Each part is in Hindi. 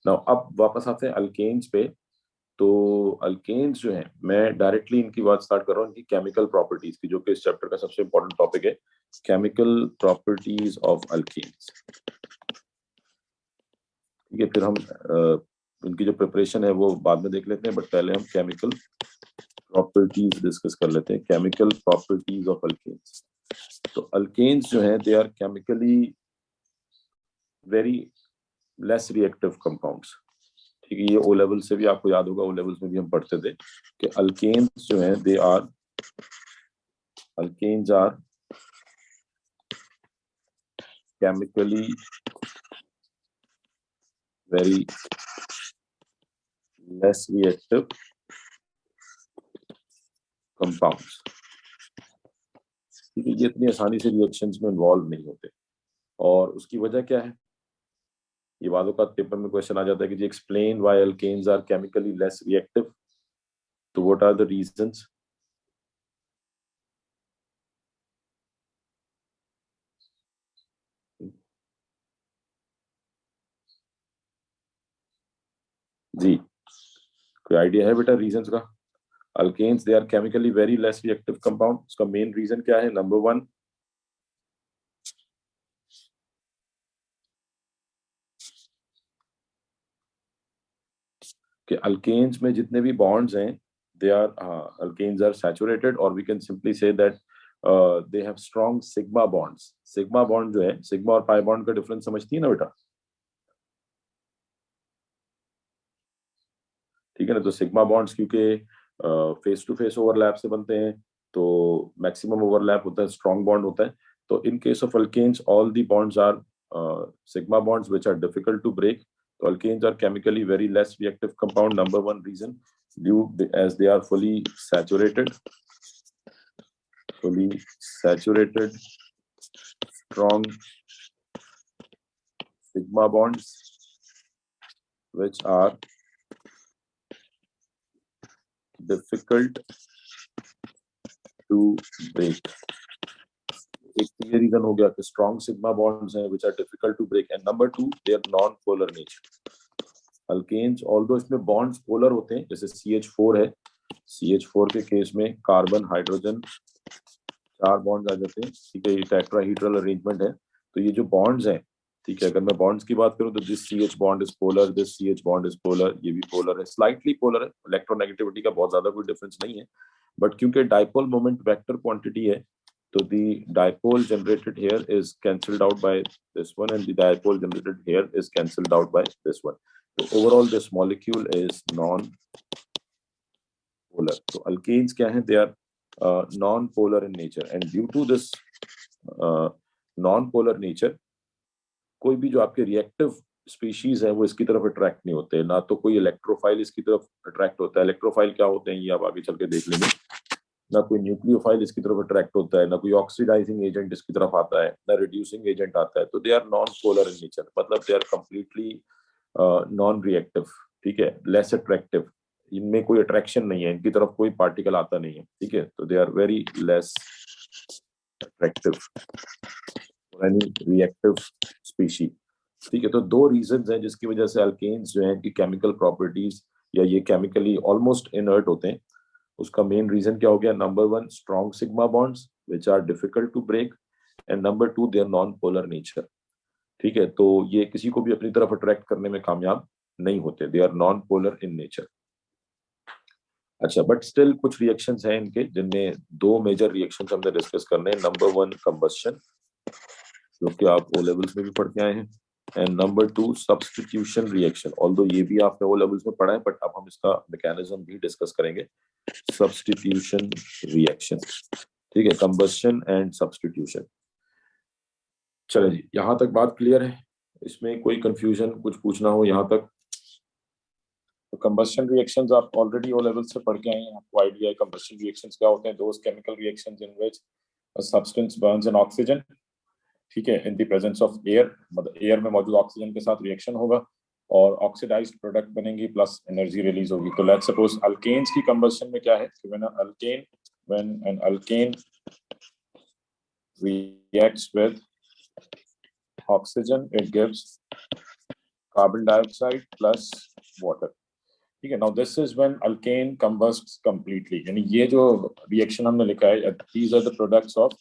नाउ अब वापस आते हैं अल्केन्स पे। तो अल्केन्स जो है, मैं डायरेक्टली इनकी बात स्टार्ट कर रहा हूँ, इनकी केमिकल प्रॉपर्टीज की, जो कि इस चैप्टर का सबसे इंपॉर्टेंट टॉपिक है, केमिकल प्रॉपर्टीज ऑफ अल्केन्स। ठीक है, फिर हम इनकी जो प्रिपरेशन है वो बाद में देख लेते हैं, बट पहले हम केमिकल प्रॉपर्टीज डिस्कस कर लेते हैं। Chemical properties of alkanes. तो अल्केन्स जो है, they are chemically very less reactive compounds. ठीक है, ये ओ लेवल से भी आपको याद होगा, ओ लेवल्स में भी हम पढ़ते थे कि अल्केन्स जो है, they are alkanes are chemically very less reactive compounds. ठीक है, ये इतनी आसानी से रिएक्शंस में इन्वॉल्व नहीं होते, और उसकी वजह क्या है? ये वादों का पेपर में क्वेश्चन आ जाता है कि जी explain why alkanes are chemically less reactive. तो व्हाट आर द रीजंस? जी, कोई आइडिया है बेटा रीजंस का? Alkanes they are chemically very less reactive compound, उसका मेन रीजन क्या है? नंबर वन, कि अल्केन्स में जितने भी बॉन्ड्स हैं, they are alkanes are saturated, और we can simply say that they have strong sigma bonds. Sigma bond जो है, सिग्मा और पाई बॉन्ड का डिफरेंस समझती है ना बेटा? ठीक है ना? तो सिग्मा बॉन्ड्स क्योंकि फेस टू फेस ओवरलैप से बनते हैं, तो मैक्सिमम ओवरलैप होता है, स्ट्रॉन्ग बॉन्ड होता है। तो in case of alkanes all the bonds are sigma bonds which are difficult to break. तो alkanes are chemically very less reactive compound, number one reason, due as they are fully saturated strong sigma bonds which are difficult to break। एक तो ये रीजन हो गया कि स्ट्रॉन्ग सिग्मा बॉन्ड्स हैं which are difficult to break, and number two, they are non-polar nature। Alkanes although इसमें बॉन्ड्स पोलर होते हैं, जैसे CH4 है, CH4 के केस में कार्बन हाइड्रोजन 4 बॉन्ड्स आ जाते हैं। ठीक है, ये टेट्राहीड्रल अरेंजमेंट है। तो ये जो बॉन्ड्स हैं, ठीक है, अगर मैं बॉन्ड्स की बात करूं तो this CH bond is polar, this CH bond is polar, ये भी पोलर है, स्लाइटली पोलर है, इलेक्ट्रोनेगेटिविटी का बहुत ज्यादा कोई डिफरेंस नहीं है। बट क्योंकि डाइपोल मोमेंट वेक्टर क्वांटिटी है, तो the dipole generated here is cancelled out by this one, and the dipole generated here is cancelled out by this one. तो overall this molecule is non polar. तो अल्केन्स क्या है? They are non-polar in nature, and due to this non-polar nature, कोई भी जो आपके रिएक्टिव स्पीशीज है वो इसकी तरफ अट्रैक्ट नहीं होते, ना तो कोई इलेक्ट्रोफाइल इसकी तरफ अट्रैक्ट होता है। इलेक्ट्रोफाइल क्या होते हैं ये आप आगे चल के देख लेंगे। ना कोई न्यूक्लियोफाइल इसकी तरफ अट्रैक्ट होता है, ना कोई ऑक्सीडाइजिंग एजेंट इसकी तरफ आता है, ना रिड्यूसिंग एजेंट आता है। तो they are non polar in nature, मतलब they are completely non reactive. ठीक है, लेस अट्रैक्टिव, इनमें कोई अट्रैक्शन नहीं है, इनकी तरफ कोई पार्टिकल आता नहीं है। ठीक है, तो they are very less attractive for any reactive species. ठीक है, तो दो रीजंस हैं जिसकी वजह से अल्केन्स जो है कि केमिकल प्रॉपर्टीज या ये केमिकली ऑलमोस्ट इनर्ट होते हैं। उसका मेन रीजन क्या हो गया? Number one, strong sigma bonds which are difficult to break, and number two, they are non polar nature. ठीक है, तो ये किसी को भी अपनी तरफ अट्रैक्ट करने में कामयाब नहीं होते, they are non polar in nature. अच्छा, बट स्टिल कुछ रिएक्शंस हैं इनके, जिनमें दो मेजर रिएक्शंस हमने डिस्कस करने हैं। नंबर वन, कंबस्शन, जो कि आप ओ लेवल्स में भी पढ़ के आए हैं, and number to, substitution reaction. Although ये भी आपने ओ लेवल्स में पढ़ा है, बट अब हम इसका मैकेनिज्म भी डिस्कस करेंगे। सब्स्टिट्यूशन रिएक्शन, ठीक है, कंबस्शन एंड सब्स्टिट्यूशन। चलो जी, यहां तक बात क्लियर है? इसमें कोई कंफ्यूजन, कुछ पूछना हो यहाँ तक? तो कंबस्शन रिएक्शंस आप ऑलरेडी ओ लेवल से पढ़ के आए हैं, आपको आइडिया है कंबस्शन रिएक्शंस क्या होते हैं। Those chemical reactions in which a substance burns in oxygen, ठीक है, in the presence of air, मतलब एयर में मौजूद ऑक्सीजन के साथ रिएक्शन होगा और ऑक्सीडाइज्ड प्रोडक्ट बनेंगी प्लस एनर्जी रिलीज होगी। तो लेट्स सपोज अल्केन्स की कंबस्शन में क्या है कि when an alkane reacts with oxygen, it gives carbon dioxide plus water. ठीक है. Now this is when alkane combusts completely. यानी ये जो रिएक्शन हमने लिखा है, these are the products of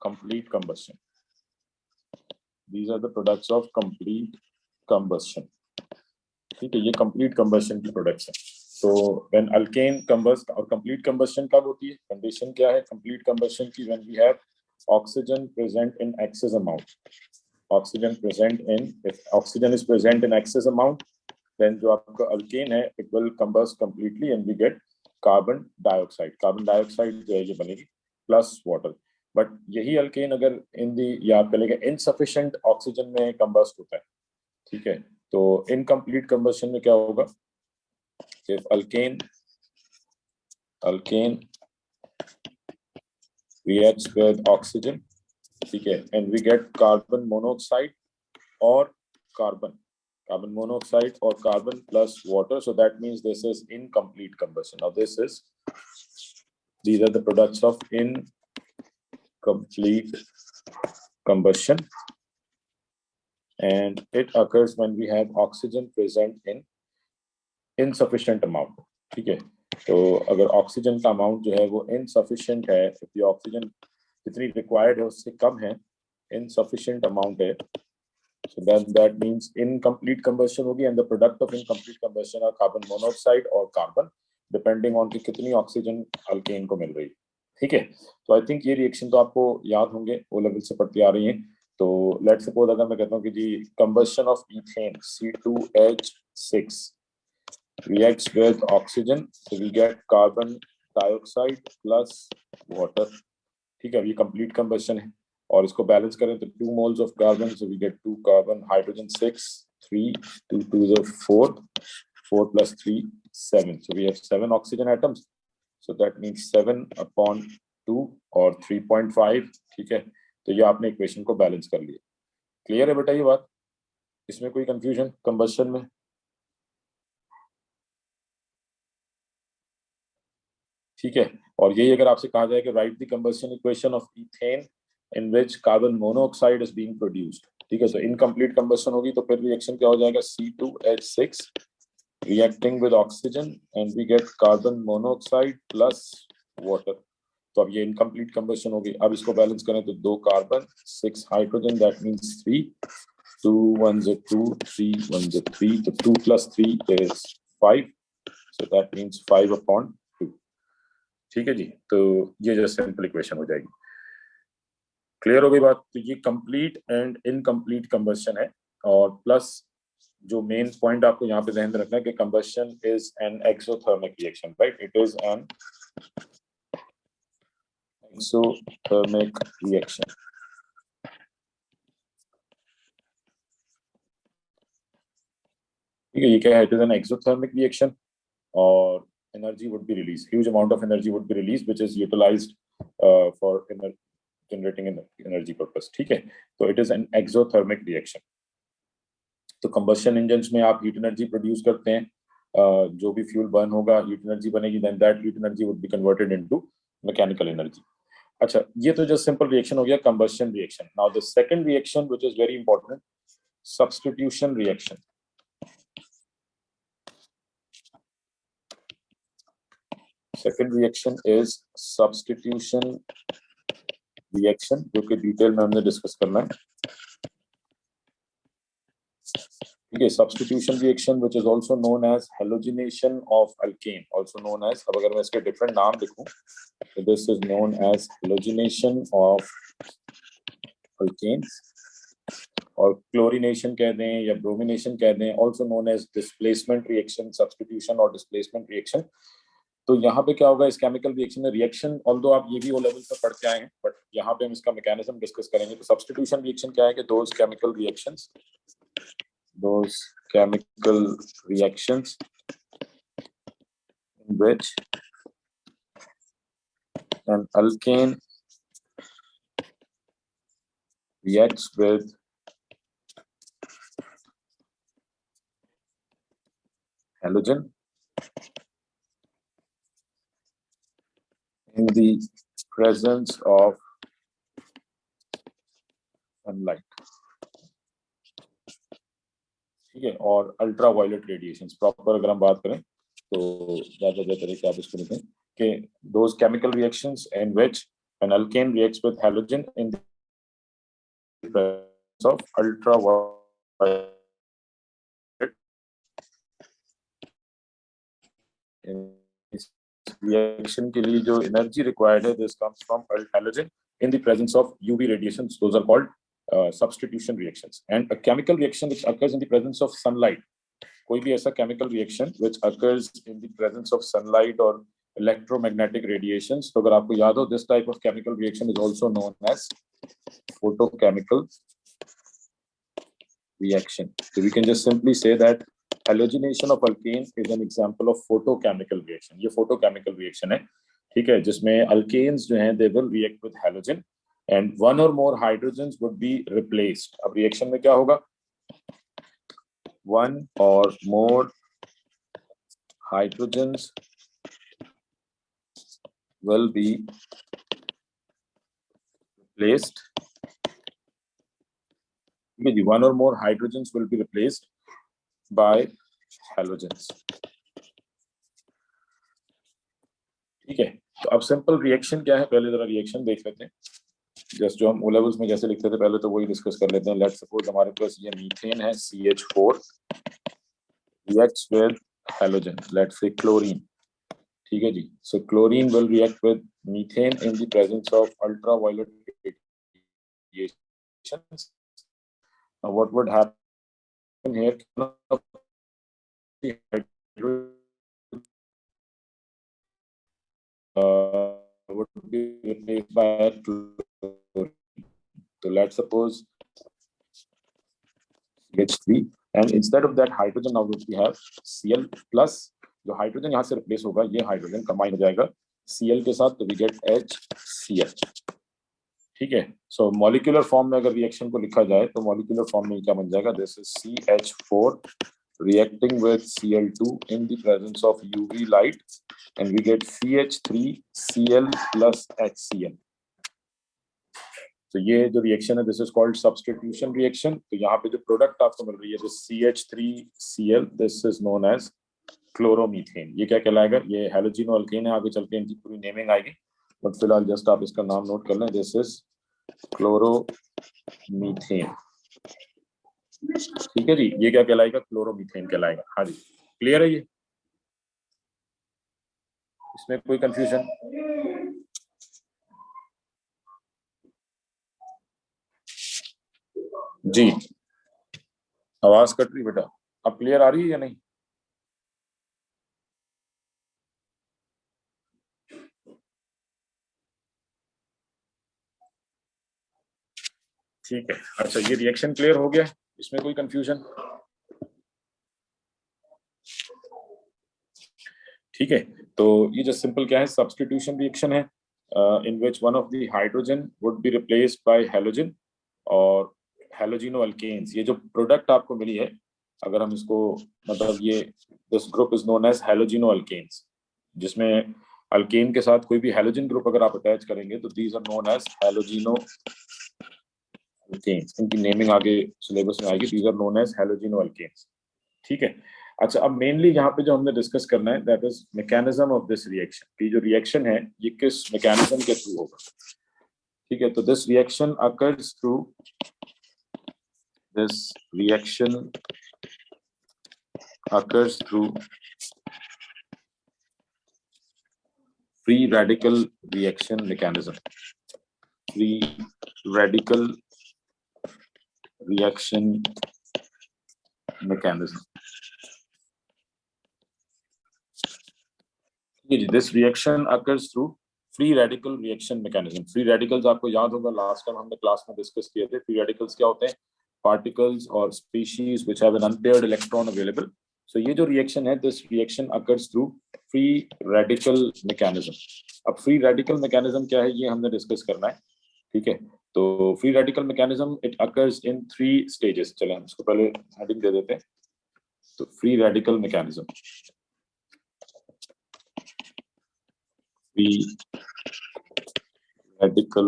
complete combustion. These are the products of complete combustion. ठीक है, ये complete combustion की products हैं. So when alkane combust, और complete combustion कब होती है? Condition क्या है complete combustion की? When we have oxygen present in excess amount. Oxygen present in, if oxygen is present in excess amount, then जो आपका alkane है, it will combust completely and we get carbon dioxide. Carbon dioxide जो है ये बनेगी plus water. But यही alkane अगर in the, याद करेंगे, insufficient oxygen में combust होता है. ठीक है, तो incomplete combustion में क्या होगा? If alkane reacts with oxygen, ठीक है, and we get carbon monoxide or carbon monoxide or carbon plus water, so that means this is incomplete combustion. Now these are the products of incomplete combustion, and it occurs when we have oxygen present in insufficient amount. ठीक है, तो अगर ऑक्सीजन का अमाउंट जो है वो insufficient है, if the oxygen जितनी required है उससे कम है, insufficient amount है, so then that means incomplete combustion होगी, and the product of incomplete combustion are carbon monoxide or carbon, depending on कि कितनी ऑक्सीजन अल्केन को मिल रही है. ठीक है, तो आई थिंक ये रिएक्शन तो आपको याद होंगे, ओ लेवल से पढ़ती आ रही हैं. तो लेट्स सपोज अगर मैं कहता हूँ कि जी combustion of ethane C2H6 reacts with oxygen, so we get carbon dioxide plus water. ठीक है, ये कंप्लीट कंबशन है, और इसको बैलेंस करें तो 2 moles of carbon, so we get 2 carbon, hydrogen 6, 3, 2 2s are 4, 4 plus 3 7, so we have 7 oxygen atoms, so that means 7/2 और 3.5. ठीक है, तो ये आपने इक्वेशन को बैलेंस कर लिया. क्लियर है बेटा ये बात? इसमें कोई कंफ्यूजन कंबशन में? ठीक है, और यही अगर आपसे कहा जाए कि right the combustion equation of ethane in which carbon monoxide is being produced. ठीक है, सो इनकम्प्लीट कंबशन होगी तो फिर रिएक्शन क्या हो जाएगा? C2H6 reacting with oxygen and we get carbon monoxide plus water. तो अब ये इनकम्प्लीट कंबशन होगी. अब इसको बैलेंस करें तो 2 carbon, 6 hydrogen, that means 3, 2 1s are 2, 3 1s are 3, तो 2 plus 3 is 5, so that means 5/2. ठीक है जी, तो ये जो सिंपल इक्वेशन हो जाएगी. क्लियर हो गई बात? तो ये कंप्लीट एंड इनकम्प्लीट कंबशन है, और प्लस जो मेन पॉइंट आपको यहाँ पे ध्यान में रखना है कि combustion is an exothermic reaction, right? It is an exothermic reaction. ठीक है, ये क्या है? It is an exothermic reaction, और energy would be released, huge amount of energy would be released which is utilized for generating energy purpose. ठीक है, तो it is an exothermic reaction. तो combustion engines में आप heat energy produce करते हैं, जो भी fuel burn होगा heat energy बनेगी, then that heat energy would be converted into mechanical energy. अच्छा, ये तो just simple reaction हो गया, combustion reaction. Now the second reaction which is very important, substitution reaction. Second reaction is substitution reaction, जो कि डिटेल में हमने डिस्कस करना है. ठीक है, substitution reaction which is also known as halogenation of alkane, also known as, अब अगर मैं इसके डिफरेंट नाम लिखूं तो this is known as halogenation of alkanes, और क्लोरीनेशन कह दें या ब्रोमिनेशन कह दें, also known as displacement reaction, substitution और displacement reaction. तो यहाँ पे क्या होगा इस केमिकल रिएक्शन में? रिएक्शन ऑल्दो आप ये भी ओ लेवल पे पढ़ के आए हैं, बट यहाँ पे हम इसका मैकेनिज्म डिस्कस करेंगे. तो सब्स्टिट्यूशन रिएक्शन क्या है कि those chemical reactions in which an alkane reacts with halogen in the presence of sunlight. ठीक है, और अल्ट्रा वायलेट रेडिएशंस। प्रॉपर अगर हम बात करें तो ज्यादा बेहतर है कि आप इसको लिखें कि those chemical reactions in which an alkane reacts with halogen in the presence of ultraviolet reaction के लिए जो एनर्जी रिक्वायर्ड है, this comes from halogen in the presence of UV radiations. Those are called substitution reactions. And a chemical reaction which occurs in the presence of sunlight, कोई भी ऐसा chemical reaction which occurs in the presence of sunlight or electromagnetic radiations, तो अगर आपको याद हो, this type of chemical reaction is also known as photochemical reaction. So we can just simply say that halogenation of alkanes is an example of photochemical reaction. ये photochemical reaction है, ठीक है, जिसमें alkanes जो हैं they will react with halogen and one or more hydrogens would be replaced. अब reaction में क्या होगा? One or more hydrogens will be replaced. One or more hydrogens will be replaced by halogens. ठीक है, तो अब सिंपल रिएक्शन क्या है, पहले जरा रिएक्शन देख लेते हैं। जस्ट जो हम ओ लेवल्स में जैसे लिखते थे पहले, तो वही डिस्कस कर लेते हैं। लेट्स सपोज हमारे पास ये मीथेन है, CH4 reacts with halogen, let's say chlorine. ठीक है जी, so chlorine will react with methane in the presence of ultraviolet radiations. What would happen here, would be replaced by chlorine. So let's suppose CH3 and instead of that hydrogen now we have Cl plus। जो हाइड्रोजन यहाँ से रिप्लेस होगा, ये हाइड्रोजन कंबाइन हो जाएगा Cl के साथ, तो we get HCl। ठीक है, सो मॉलिक्यूलर फॉर्म में अगर रिएक्शन को लिखा जाए तो मॉलिक्यूलर फॉर्म में क्या बन जाएगा, this is CH4 reacting with Cl2 in the presence of UV light and we get CH3Cl plus HCl। तो ये जो रिएक्शन है this is called substitution reaction. तो यहाँ पे जो प्रोडक्ट आपको मिल रही है this CH3Cl, this is known as chloromethane. ये क्या कहलाएगा, ये हैलोजिनो अल्केन है, आगे चल के इनकी पूरी नेमिंग आएगी, बट फिलहाल जस्ट आप इसका नाम नोट कर लें, दिस इज क्लोरोमीथेन। ठीक है जी, ये क्या कहलाएगा, क्लोरोमीथेन कहलाएगा। हाँ जी, क्लियर है ये, इसमें कोई कंफ्यूजन? जी, आवाज कट रही बेटा, अब क्लियर आ रही है या नहीं? ठीक है, अच्छा ये रिएक्शन क्लियर हो गया, इसमें कोई कंफ्यूजन? ठीक है, तो ये जो सिंपल क्या है, सब्स्टिट्यूशन रिएक्शन है in which one of the hydrogen would be replaced by halogen और हैलोजिनो अल्केन्स। ये जो प्रोडक्ट आपको मिली है, अगर हम इसको मतलब ये this group is known as halogeno alkanes, जिसमें अल्केन के साथ कोई भी हैलोजन ग्रुप अगर आप अटैच करेंगे तो these are known as halogeno alkanes. इनकी नेमिंग आगे सिलेबस में आएगी, these are known as halogeno alkanes. ठीक है, अच्छा अब मेनली यहाँ पे जो हमने डिस्कस करना है that is mechanism of this reaction, कि जो रिएक्शन है ये किस मैकेनिज्म के थ्रू होगा। ठीक है, तो this reaction occurs through free radical reaction mechanism। free radical reaction mechanism। This reaction occurs through free radical reaction mechanism। free radicals आपको याद होगा लास्ट टाइम हमने क्लास में डिस्कस किए थे। free radicals क्या होते हैं, particles or species which have an unpaired electron available। so ये जो रिएक्शन है, this reaction occurs through free radical mechanism। अब free radical mechanism क्या है ये हमने डिस्कस करना है। ठीक है, तो free radical mechanism it occurs in 3 stages। चले हम इसको पहले हेडिंग दे देते हैं। तो free radical mechanism, free radical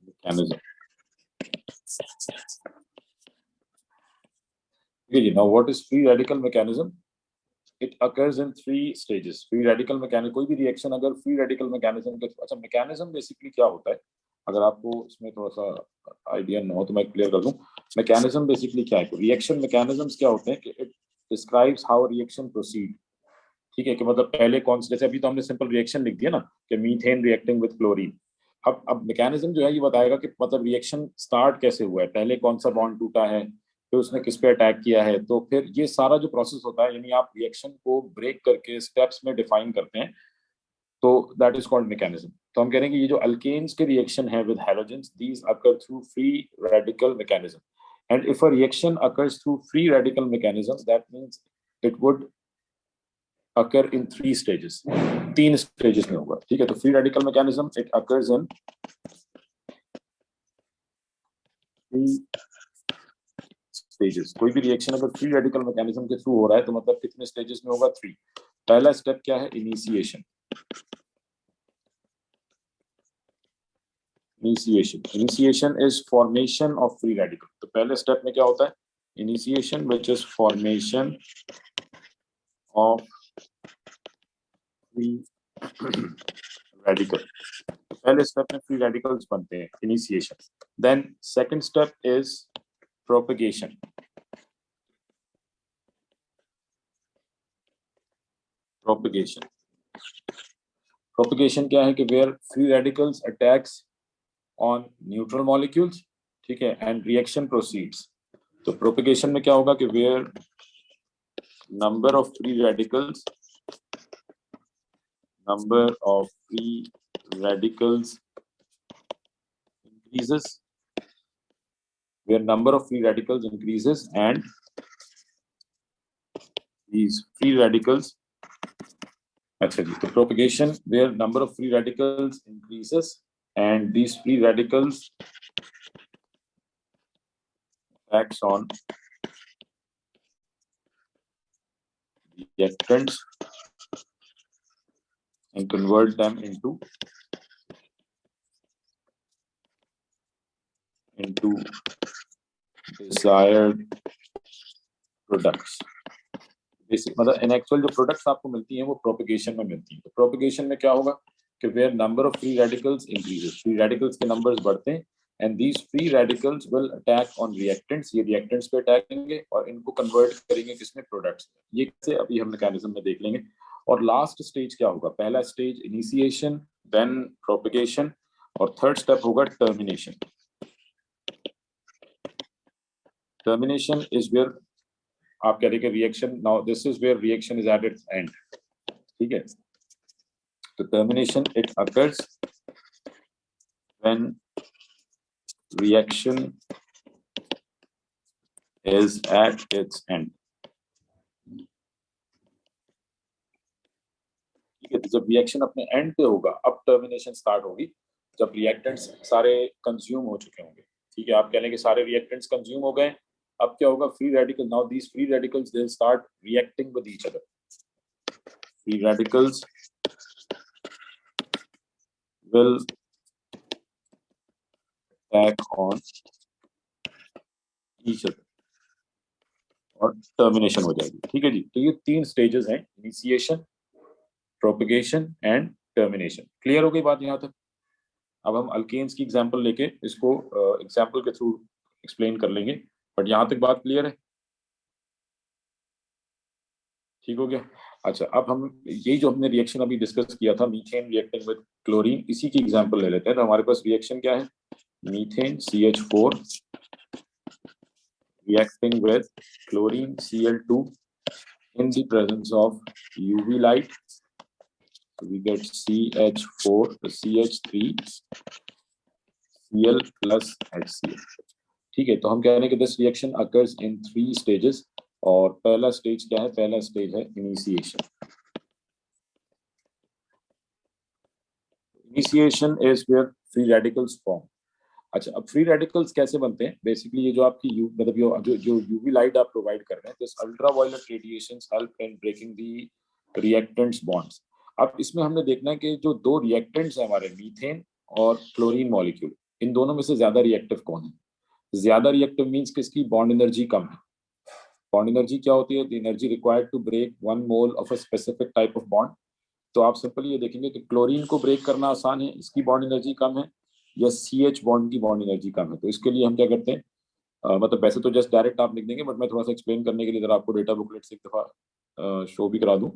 mechanism। ठीक है जी। Now what is free radical mechanism? It occurs in 3 stages. Free radical mechanism, कोई भी रिएक्शन अगर फ्री रेडिकल मैकेनिज्म के, अच्छा मैकेनिज्म बेसिकली क्या होता है, अगर आपको इसमें थोड़ा सा आइडिया ना हो तो मैं क्लियर कर दूं। मैकेनिज्म बेसिकली क्या है, रिएक्शन मैकेनिज्म्स क्या होते हैं कि it describes how reaction proceed. ठीक है, कि मतलब पहले कौन से, जैसे अभी तो हमने सिंपल रिएक्शन लिख दिया ना कि मीथेन रिएक्टिंग विद क्लोरीन। अब मैकेनिज्म जो है ये बताएगा कि मतलब रिएक्शन स्टार्ट कैसे हुआ है, पहले कौन सा बॉन्ड टूटा है, फिर उसने किस पे अटैक किया है, तो फिर ये सारा जो प्रोसेस होता है, यानी आप रिएक्शन को ब्रेक करके स्टेप्स में डिफाइन करते हैं, तो दैट इज कॉल्ड मैकेनिज्म। तो हम कह रहे हैं कि ये जो अल्केन्स के रिएक्शन है with halogens, these occur through free radical mechanism. And if a reaction occurs through free radical mechanism, that means it would occur in 3 stages. 3 stages में होगा। ठीक है, तो free radical mechanism it occurs in 3 stages. कोई भी रिएक्शन अगर फ्री रेडिकल मैकेनिज्म के थ्रू हो रहा है तो मतलब कितने स्टेजेस में होगा? 3। पहला स्टेप क्या है? Initiation. Initiation is formation of free radical. तो पहले स्टेप में क्या होता है? Initiation, which is formation of free radical. तो पहले स्टेप में फ्री रेडिकल्स बनते हैं, initiation. Then second step is propagation. Propagation propagation क्या है कि where free radicals attacks on neutral molecules, ठीक है, एंड रिएक्शन प्रोसीड्स। तो प्रोपगेशन में क्या होगा कि where number of free radicals increases, where number of free radicals increases and these free radicals, अच्छा जी, तो propagation where number of free radicals increases and these free radicals acts on reactants and convert them into desired products। Basic मतलब इन एक्चुअल जो प्रोडक्ट्स आपको मिलती हैं वो प्रोपगेशन में मिलती हैं। तो प्रोपगेशन में क्या होगा कि where number of free radicals increases, free radicals के नंबर्स बढ़ते हैं, and these free radicals will attack on reactants, ये रिएक्टेंट्स पे अटैक करेंगे और इनको कन्वर्ट करेंगे किसमें? प्रोडक्ट्स में। ये कैसे अभी हम मैकेनिज्म में देख लेंगे। और लास्ट स्टेज क्या होगा? पहला स्टेज इनिशिएशन, देन प्रोपगेशन, और थर्ड स्टेप होगा टर्मिनेशन। टर्मिनेशन इज वेयर आप कह रहे कि reaction, now this is where reaction is at its end. ठीक है, तो termination it occurs when reaction is at its end. ठीक है, तो जब रिएक्शन अपने एंड पे होगा अब टर्मिनेशन स्टार्ट होगी, जब रिएक्टेंट्स सारे कंज्यूम हो चुके होंगे। ठीक है, आप कह रहे हैं कि सारे रिएक्टेंट्स कंज्यूम हो गए, अब क्या होगा? Free radical, now these free radicals they start reacting with each other. Free radicals will attack on each other और टर्मिनेशन हो जाएगी। ठीक है जी, तो ये 3 स्टेजेस हैं, initiation, propagation and termination. Clear हो गई बात यहाँ तक? अब हम अल्केन्स की एग्जांपल लेके इसको एग्जांपल के थ्रू एक्सप्लेन कर लेंगे, बट यहाँ तक बात क्लियर है? ठीक हो गया। अच्छा, अब हम यही जो हमने रिएक्शन अभी डिस्कस किया था, मीथेन रिएक्टिंग विद क्लोरीन, इसी की एग्जांपल ले लेते हैं। तो हमारे पास रिएक्शन क्या है? Methane CH4 reacting with chlorine Cl2 in the presence of UV light. So we get CH4, CH3, Cl plus HCl। ठीक है, तो हम कह रहे हैं कि this reaction occurs in 3 stages. और पहला स्टेज क्या है? पहला स्टेज है initiation. Initiation is where free radicals form. अच्छा, अब फ्री रेडिकल्स कैसे बनते हैं? बेसिकली ये जो आपकी मतलब जो यूवी लाइट आप प्रोवाइड कर रहे हैं, this ultraviolet radiations help in breaking the reactants bonds. अब इसमें हमने देखना है कि जो 2 रिएक्टेंट्स हैं हमारे, मीथेन और क्लोरीन मॉलिक्यूल, इन दोनों में से ज्यादा रिएक्टिव कौन है? ज्यादा रिएक्टिव मींस कि इसकी बॉन्ड एनर्जी कम है, बॉन्ड एनर्जी क्या होती है? The energy required to break 1 mole of a specific type of bond. तो आप सिंपली ये देखेंगे कि क्लोरीन को ब्रेक करना आसान है, इसकी बॉन्ड एनर्जी कम है, या CH बॉन्ड की बॉन्ड एनर्जी कम है। तो इसके लिए हम क्या करते हैं, मतलब वैसे तो जस्ट डायरेक्ट आप लिख देंगे, बट मैं थोड़ा सा एक्सप्लेन करने के लिए जरा आपको डेटा बुकलेट से एक दफा शो भी करा दूं।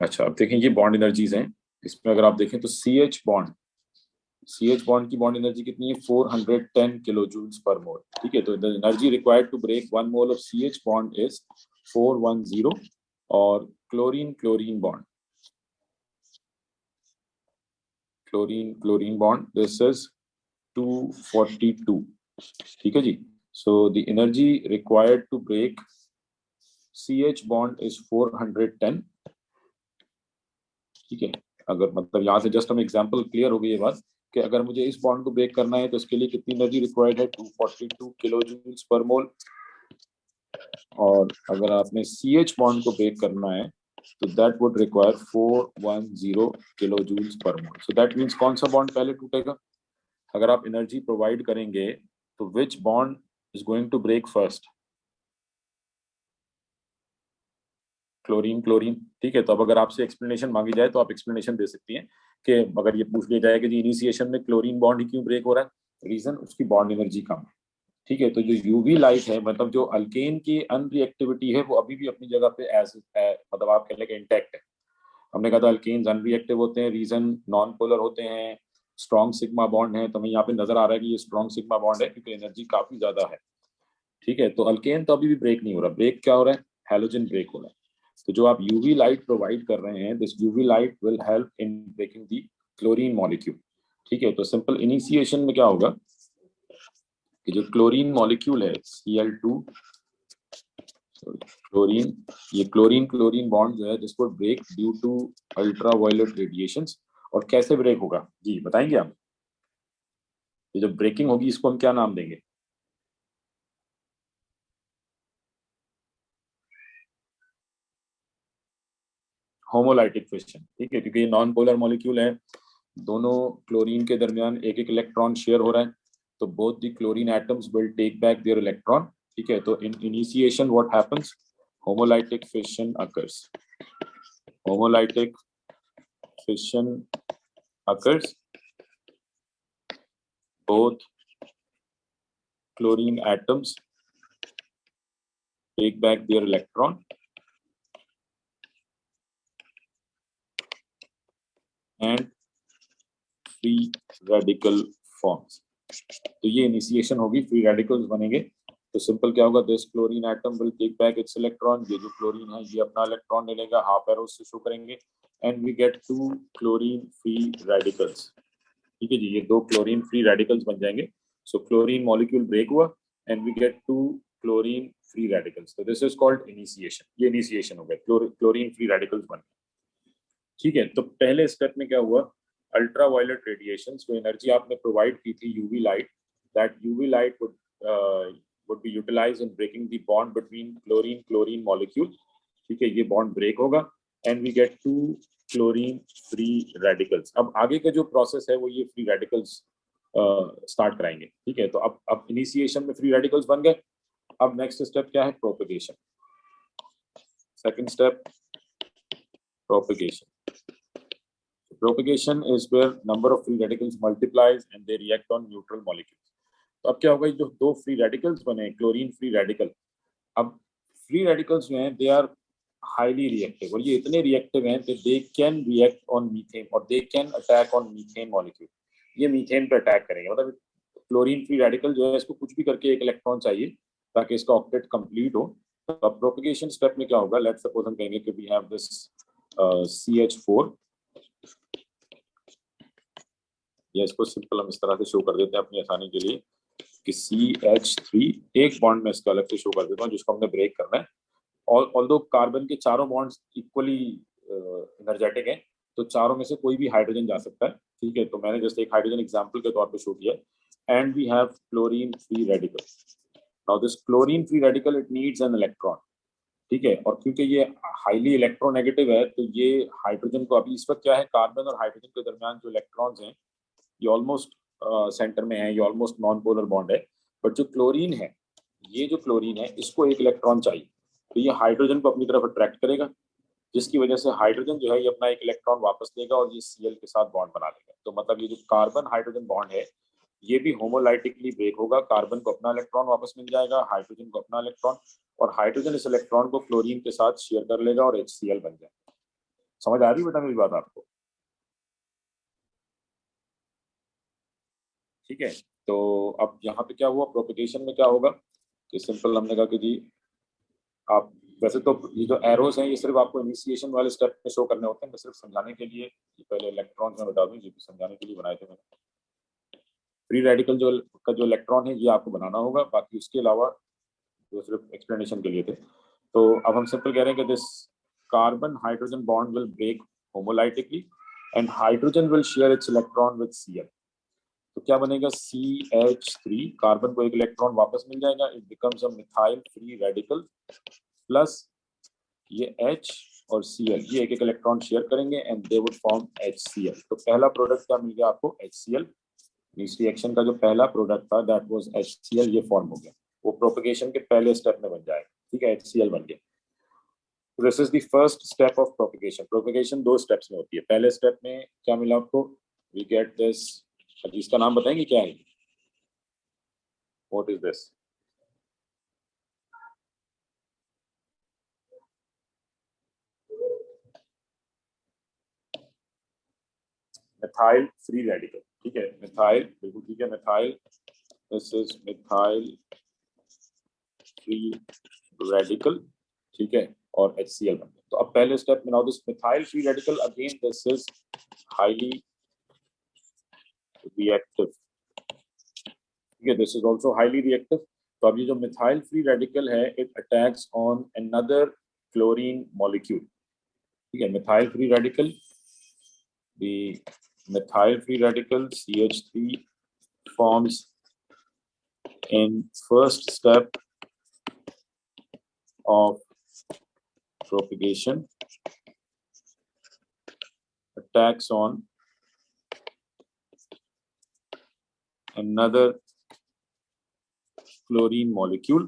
अच्छा, अब देखें ये बॉन्ड एनर्जीज हैं। इसमें अगर आप देखें तो CH बॉन्ड की बॉन्ड एनर्जी कितनी है? 410 किलो जूल्स पर मोल। ठीक है, तो the energy required to break 1 mole of CH bond is 410। और chlorine chlorine bond this is 242। ठीक है जी। So the energy required to break CH bond is 410। ठीक है, अगर मतलब यहाँ से जस्ट हम एग्जांपल क्लियर हो गई ये बात कि अगर मुझे इस बॉन्ड को ब्रेक करना है तो इसके लिए कितनी एनर्जी रिक्वायर्ड है? 242 किलो जूल्स पर मोल। और अगर आपने CH बॉन्ड को ब्रेक करना है तो that would require 410 kilojoules per mole. So that means कौन सा बॉन्ड पहले टूटेगा? अगर आप एनर्जी प्रोवाइड करेंगे तो which bond is going to break first? Chlorine. ठीक है, तो अब अगर आपसे एक्सप्लेनेशन मांगी जाए तो आप एक्सप्लेनेशन दे सकती हैं कि अगर ये पूछ लिया जाए कि जी इनिशिएशन में क्लोरीन बॉन्ड ही क्यों ब्रेक हो रहा है, रीजन उसकी बॉन्ड एनर्जी कम है। ठीक है, तो जो यूवी लाइट है, मतलब जो अल्केन की अनरिएक्टिविटी है, वो अभी भी अपनी जगह पे एज मतलब आप कह लें इंटैक्ट है। हमने कहा था अल्केन्स अनरिएक्टिव होते हैं, रीजन नॉन पोलर होते हैं, स्ट्रॉन्ग सिग्मा बॉन्ड है। तो हमें यहाँ पे नजर आ रहा है कि ये स्ट्रॉन्ग सिग्मा बॉन्ड है क्योंकि एनर्जी काफी ज्यादा है। ठीक है, तो अल्केन तो अभी भी ब्रेक नहीं हो रहा, ब्रेक क्या हो रहा है? हैलोजन ब्रेक हो रहा है। तो जो आप यूवी लाइट प्रोवाइड कर रहे हैं, this UV light will help in breaking the chlorine molecule. ठीक है, तो सिंपल इनिशिएशन में क्या होगा कि जो क्लोरीन मॉलिक्यूल है Cl2 क्लोरीन, ये क्लोरीन बॉन्ड जो है this will break due to ultraviolet radiations. और कैसे ब्रेक होगा जी बताएंगे आप? ये जो ब्रेकिंग होगी इसको हम क्या नाम देंगे? Homolytic fission. ठीक है, क्योंकि ये नॉन पोलर मॉलिक्यूल है, दोनों क्लोरीन के दरमियान एक एक इलेक्ट्रॉन शेयर हो रहा है, तो both the chlorine atoms will take back their electron. ठीक है, तो in initiation what happens? Homolytic fission occurs. Homolytic fission occurs, both chlorine atoms take back their electron and free radical forms। तो ये इनिशिएशन होगी, फ्री रेडिकल्स बनेंगे। तो सिंपल क्या होगा? This chlorine atom will take back its electron. ये जो क्लोरीन है ये अपना इलेक्ट्रॉन ले लेगा, हाफ एरो से शो करेंगे, and we get 2 chlorine free radicals. ठीक है जी, ये 2 क्लोरीन फ्री रेडिकल्स बन जाएंगे। सो क्लोरीन मॉलिक्यूल ब्रेक हुआ and we get 2 chlorine free radicals. तो दिस इज कॉल्ड इनिशिएशन। ये इनिशिएशन हो गया, क्लोरीन फ्री रेडिकल्स बन गए। ठीक है, तो पहले स्टेप में क्या हुआ? अल्ट्रावायलेट रेडिएशन, जो एनर्जी आपने प्रोवाइड की थी UV light, that UV light would be utilized in breaking the bond between chlorine molecule। ठीक है, ये बॉन्ड ब्रेक होगा and we get 2 chlorine free radicals. अब आगे का जो प्रोसेस है वो ये फ्री रेडिकल्स स्टार्ट कराएंगे। ठीक है, तो अब इनिशिएशन में फ्री रेडिकल्स बन गए। अब नेक्स्ट स्टेप क्या है? Propagation. Second step propagation. Propagation is where number of free radicals multiplies and they react on neutral molecules। तो अब क्या होगा? जो 2 फ्री रेडिकल्स बने, क्लोरीन फ्री रेडिकल, अब फ्री रेडिकल्स जो हैं दे आर हाईली रिएक्टिव, और ये इतने रिएक्टिव हैं कि they can react on methane और they can attack on methane molecule. ये मीथेन पे अटैक करेंगे। मतलब क्लोरीन फ्री रेडिकल जो है इसको कुछ भी करके एक इलेक्ट्रॉन चाहिए ताकि इसका ऑक्टेट कंप्लीट हो। तो अब प्रोपेगेशन स्टेप में क्या होगा? लेट्स सपोज हम कहेंगे कि वी हैव दिस CH4, या इसको सिंपल हम इस तरह से शो कर देते हैं अपनी आसानी के लिए कि CH3, एक बॉन्ड में इसका अलग से शो कर देता हूँ जिसको हमने ब्रेक करना है। और ऑल्दो कार्बन के चारों बॉन्ड्स इक्वली एनर्जेटिक हैं, तो चारों में से कोई भी हाइड्रोजन जा सकता है। ठीक है, तो मैंने जस्ट एक हाइड्रोजन एग्जांपल के तौर पे शो किया, and we have chlorine free radical. Now this chlorine free radical it needs an electron. ठीक है। और क्योंकि ये हाईली इलेक्ट्रोनेगेटिव है तो ये हाइड्रोजन को, अभी इस वक्त क्या है, कार्बन और हाइड्रोजन के दरमियान जो इलेक्ट्रॉन्स हैं ये ऑलमोस्ट सेंटर में है, ये ऑलमोस्ट नॉन पोलर बॉन्ड है। बट जो क्लोरीन है, ये जो क्लोरीन है इसको एक इलेक्ट्रॉन चाहिए, तो ये हाइड्रोजन को अपनी तरफ अट्रैक्ट करेगा, जिसकी वजह से हाइड्रोजन जो है ये अपना एक इलेक्ट्रॉन वापस लेगा और ये Cl के साथ बॉन्ड बना लेगा। तो मतलब ये जो कार्बन हाइड्रोजन बॉन्ड है ये भी होमोलाइटिकली ब्रेक होगा, कार्बन को अपना इलेक्ट्रॉन वापस मिल जाएगा, हाइड्रोजन को अपना इलेक्ट्रॉन, और हाइड्रोजन इस इलेक्ट्रॉन को क्लोरीन के साथ शेयर कर लेगा और HCl बन जाएगा। समझ आ रही बेटा मेरी बात आपको? ठीक है। तो अब यहाँ पे क्या हुआ, प्रोपेगेशन में क्या होगा कि सिंपल हमने कहा कि जी आप, वैसे तो ये जो एरोस हैं ये सिर्फ आपको इनिशिएशन वाले स्टेप में शो करने होते हैं, मैं सिर्फ समझाने के लिए, पहले इलेक्ट्रॉन में बता दूं, ये भी समझाने के लिए बनाए थे मैंने। फ्री रेडिकल जो का जो इलेक्ट्रॉन है ये आपको बनाना होगा, बाकी उसके अलावा जो सिर्फ एक्सप्लेनेशन के लिए थे। तो अब हम सिंपल कह रहे हैं कि this carbon hydrogen bond will break homolytically and hydrogen will share its electron with Cl। तो क्या बनेगा, CH3, कार्बन को एक इलेक्ट्रॉन वापस मिल जाएगा, it becomes a methyl free radical, plus ये H और Cl ये एक एक इलेक्ट्रॉन शेयर करेंगे and they would form HCl। तो पहला प्रोडक्ट क्या मिल गया आपको, HCl। इस रिएक्शन का जो पहला प्रोडक्ट था दैट वाज HCl, ये फॉर्म हो गया, वो प्रोपेगेशन के पहले स्टेप में बन जाएगा। ठीक है, HCl बन गया। This is the first step of propagation. Propagation दो स्टेप्स में होती है। पहले स्टेप में क्या मिला आपको, वी गेट दिस, इसका नाम बताएंगे क्या है, what is this? Methyl free radical. ठीक है, मिथाइल, बिल्कुल ठीक है, methyl, this is methyl free radical. ठीक है, और HCl बन गया। तो अब पहले स्टेप में, now this methyl free radical again this is highly reactive. ठीक है, this is also highly reactive. तो अब ये जो मिथाइल फ्री रेडिकल है it attacks on another chlorine molecule. ठीक है, methyl free radical, the methyl free radical CH3 forms in first step of propagation, attacks on another chlorine molecule,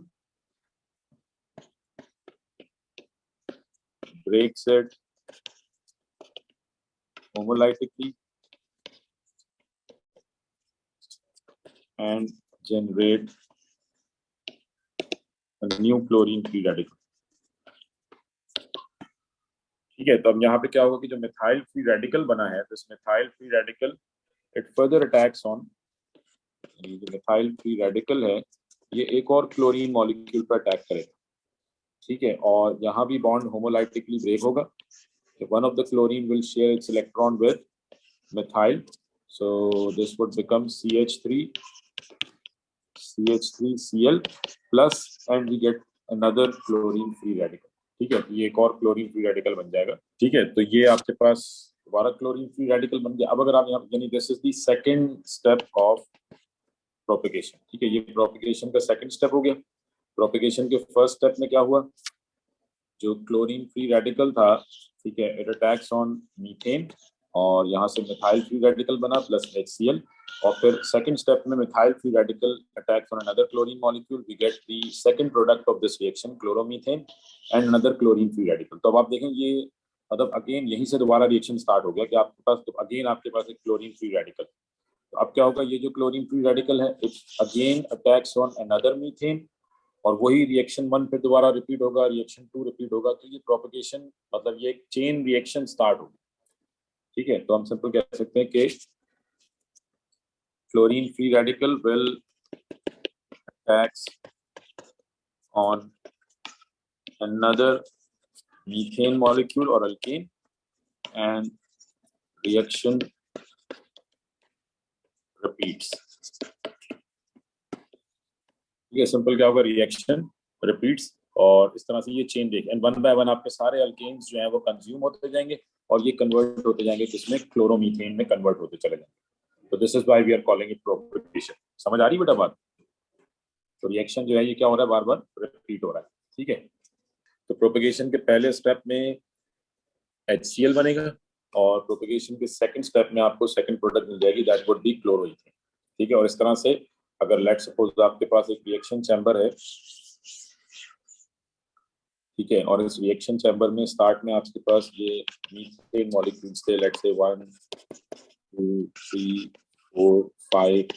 breaks it homolytically and generate a new chlorine free radical। ठीक है, तो अब यहाँ पे क्या होगा कि जो मिथाइल फ्री रेडिकल बना है, this methyl free radical it further attacks on, ये जो मिथाइल फ्री रेडिकल है ये एक और क्लोरीन मॉलिक्यूल पर अटैक करेगा। ठीक है, और यहाँ भी बॉन्ड होमोलाइटिकली ब्रेक होगा। One of the chlorine will share its electron with methyl, so this would become CH3Cl plus and we get another chlorine free radical. ठीक है, ये एक और क्लोरीन फ्री रेडिकल बन जाएगा। ठीक है, तो ये आपके पास दोबारा क्लोरीन फ्री रेडिकल बन गया। अब अगर आप यहाँ, यानी this is the second step of propagation. ठीक है, ये प्रोपेगेशन का सेकंड स्टेप हो गया। प्रोपेगेशन के फर्स्ट स्टेप में क्या हुआ, जो क्लोरीन फ्री रेडिकल था, ठीक है, इट अटैक्स ऑन मीथेन और यहाँ से मिथाइल फ्री रेडिकल बना प्लस HCl। और फिर सेकंड स्टेप में methyl free radical attacks on another chlorine molecule, we get the second product of this reaction chloromethane and another chlorine free radical. तो अब आप देखें ये मतलब अगेन यहीं से दोबारा रिएक्शन स्टार्ट हो गया कि आपके पास, तो अगेन आपके पास एक क्लोरीन फ्री रेडिकल। तो अब क्या होगा, ये जो क्लोरीन फ्री रेडिकल है it again attacks on another methane और वही रिएक्शन 1 फिर दोबारा रिपीट होगा, रिएक्शन 2 रिपीट होगा। तो ये प्रोपेगेशन मतलब ये एक चेन रिएक्शन स्टार्ट होगी। ठीक है, तो हम सिंपल कह सकते हैं कि chlorine free radical will attacks on another methane molecule or alkane and reaction repeats। ठीक है, सिंपल क्या होगा, रिएक्शन रिपीट्स और इस तरह से ये चेन देख एंड वन बाय वन आपके सारे अल्केन्स जो हैं वो कंज्यूम होते जाएंगे और ये कन्वर्ट होते जाएंगे जिसमें क्लोरोमीथेन में कन्वर्ट होते चले जाएंगे। तो this is why we are calling it propagation. समझ आ रही बेटा बात? तो रिएक्शन जो है ये क्या हो रहा है, बार बार रिपीट हो रहा है। ठीक है, तो प्रोपेगेशन के पहले स्टेप में HCl बनेगा और प्रोपेगेशन के सेकंड स्टेप में आपको सेकंड प्रोडक्ट मिल जाएगी, दैट वुड बी क्लोरोइथेन। ठीक है, और इस तरह से अगर लेट सपोज आपके पास एक रिएक्शन चैम्बर है, ठीक है, और इस रिएक्शन चैम्बर में स्टार्ट में आपके पास ये मीथेन मॉलिक्यूल्स थे, लेट्स से 1 2 3 4 5,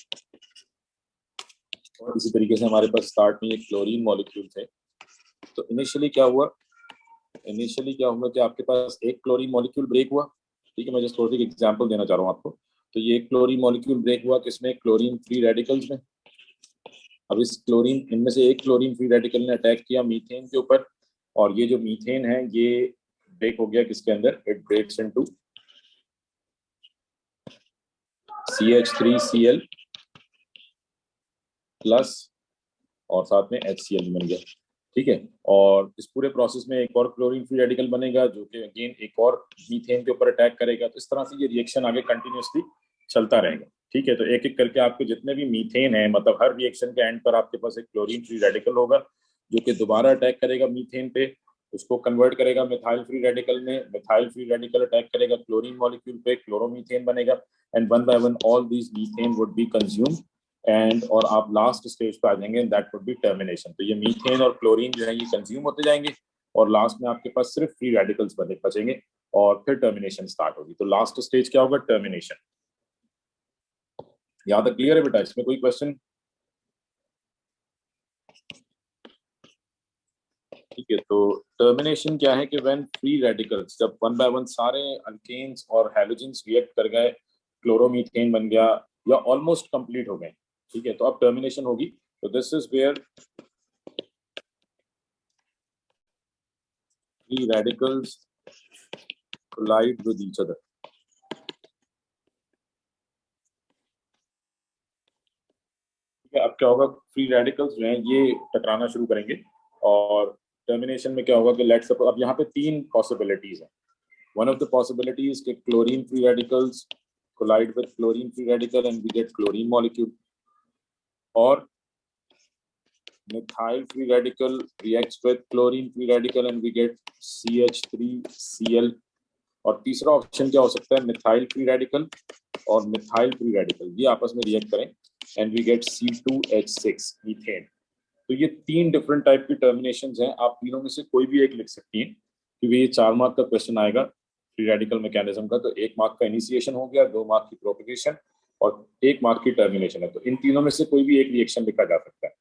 और इसी तरीके से हमारे पास स्टार्ट में ये क्लोरीन मॉलिक्यूल थे। तो इनिशियली क्या हुआ कि आपके पास एक क्लोरीन मॉलिक्यूल ब्रेक हुआ। ठीक है, मैं जस्ट थोड़ी सी एग्जांपल देना चाह रहा हूँ आपको। तो ये क्लोरीन मॉलिक्यूल ब्रेक हुआ किसमें? क्लोरीन फ्री रेडिकल्स में। अब इस क्लोरीन, इनमें से एक क्लोरीन फ्री रेडिकल ने अटैक किया मीथेन के ऊपर, और ये जो मीथेन है ये ब्रेक हो गया किसके अंदर? It breaks into CH3Cl plus और साथ में HCl बन गया। ठीक है, और इस पूरे प्रोसेस में एक और क्लोरीन फ्री रेडिकल बनेगा जो कि अगेन एक और मीथेन के ऊपर अटैक करेगा। तो इस तरह से ये रिएक्शन आगे कंटिन्यूअसली चलता रहेगा। ठीक है, तो एक एक करके आपके जितने भी मीथेन है, मतलब हर रिएक्शन के एंड पर आपके पास एक क्लोरीन फ्री रेडिकल होगा जो कि दोबारा अटैक करेगा मीथेन पे, उसको कन्वर्ट करेगा मिथाइल फ्री रेडिकल में, मिथाइल फ्री रेडिकल अटैक करेगा क्लोरीन मॉलिक्यूल पे, क्लोरोमीथेन बनेगा, and one by one all these methane would be consumed, and और आप लास्ट स्टेज पे आ जाएंगे, दैट वुड बी टर्मिनेशन। तो ये मीथेन और क्लोरीन जो है ये कंज्यूम होते जाएंगे और लास्ट में आपके पास सिर्फ फ्री रेडिकल्स बचेंगे और फिर टर्मिनेशन स्टार्ट होगी। तो लास्ट स्टेज क्या होगा? टर्मिनेशन। यहाँ तक क्लियर है बेटा? इसमें कोई क्वेश्चन? ठीक है, तो टर्मिनेशन क्या है कि व्हेन फ्री रेडिकल्स, जब वन बाय वन सारे अल्केन्स और हैलोजेंस रिएक्ट कर गए, क्लोरोमीथेन बन गया या ऑलमोस्ट कंप्लीट हो गए, ठीक है, तो अब टर्मिनेशन होगी। तो this is where free radicals collide with each other. अब क्या होगा? फ्री रेडिकल्स जो हैं ये टकराना शुरू करेंगे और टर्मिनेशन में क्या होगा कि लेट्स सपोज, अब यहाँ पे तीन पॉसिबिलिटीज हैं। वन ऑफ द पॉसिबिलिटीज कि chlorine free radicals collide with chlorine free radical and we get chlorine molecule, or methyl free radical reacts with chlorine free radical and we get CH3Cl, और तीसरा ऑप्शन क्या हो सकता है? मिथाइल फ्री रेडिकल और मिथाइल फ्री रेडिकल ये आपस में रिएक्ट करें and we gate C2H6 methane. तो ये तीन डिफरेंट टाइप की टर्मिनेशंस हैं। आप तीनों में से कोई भी एक लिख सकती हैं क्योंकि ये 4 मार्क का क्वेश्चन आएगा फ्री रेडिकल मैकेनिज्म का। तो 1 मार्क का इनिशिएशन हो गया, 2 मार्क की प्रोपेगेशन और 1 मार्क की टर्मिनेशन है। तो इन तीनों में से कोई भी एक रिएक्शन लिखा जा सकता है।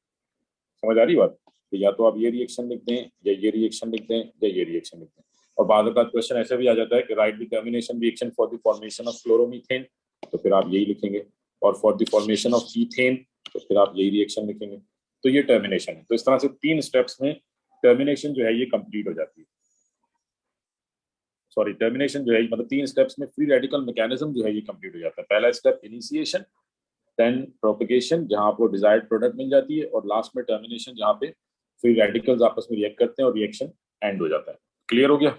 समझ आ रही बात? तो या तो आप ये रिएक्शन लिख दें या ये रिएक्शन लिख दें या ये रिएक्शन लिख दें। और बाद का क्वेश्चन ऐसे भी आ जाता है कि right the termination reaction for the formation of chloromethane, तो फिर आप यही लिखेंगे, और for the formation of ethane तो फिर आप यही रिएक्शन लिखेंगे। तो ये टर्मिनेशन है। तो इस तरह से 3 स्टेप्स में टर्मिनेशन जो है ये कंप्लीट हो जाती है। सॉरी, टर्मिनेशन जो है मतलब 3 स्टेप्स में फ्री रेडिकल मैकेनिज्म जो है ये कंप्लीट हो जाता है। पहला स्टेप इनिशिएशन, देन प्रोपेगेशन जहां आपको डिजायर्ड प्रोडक्ट मिल जाती है, और लास्ट में टर्मिनेशन जहां पे फ्री रेडिकल्स आपस में रिएक्ट करते हैं और रिएक्शन एंड हो जाता है। क्लियर हो गया?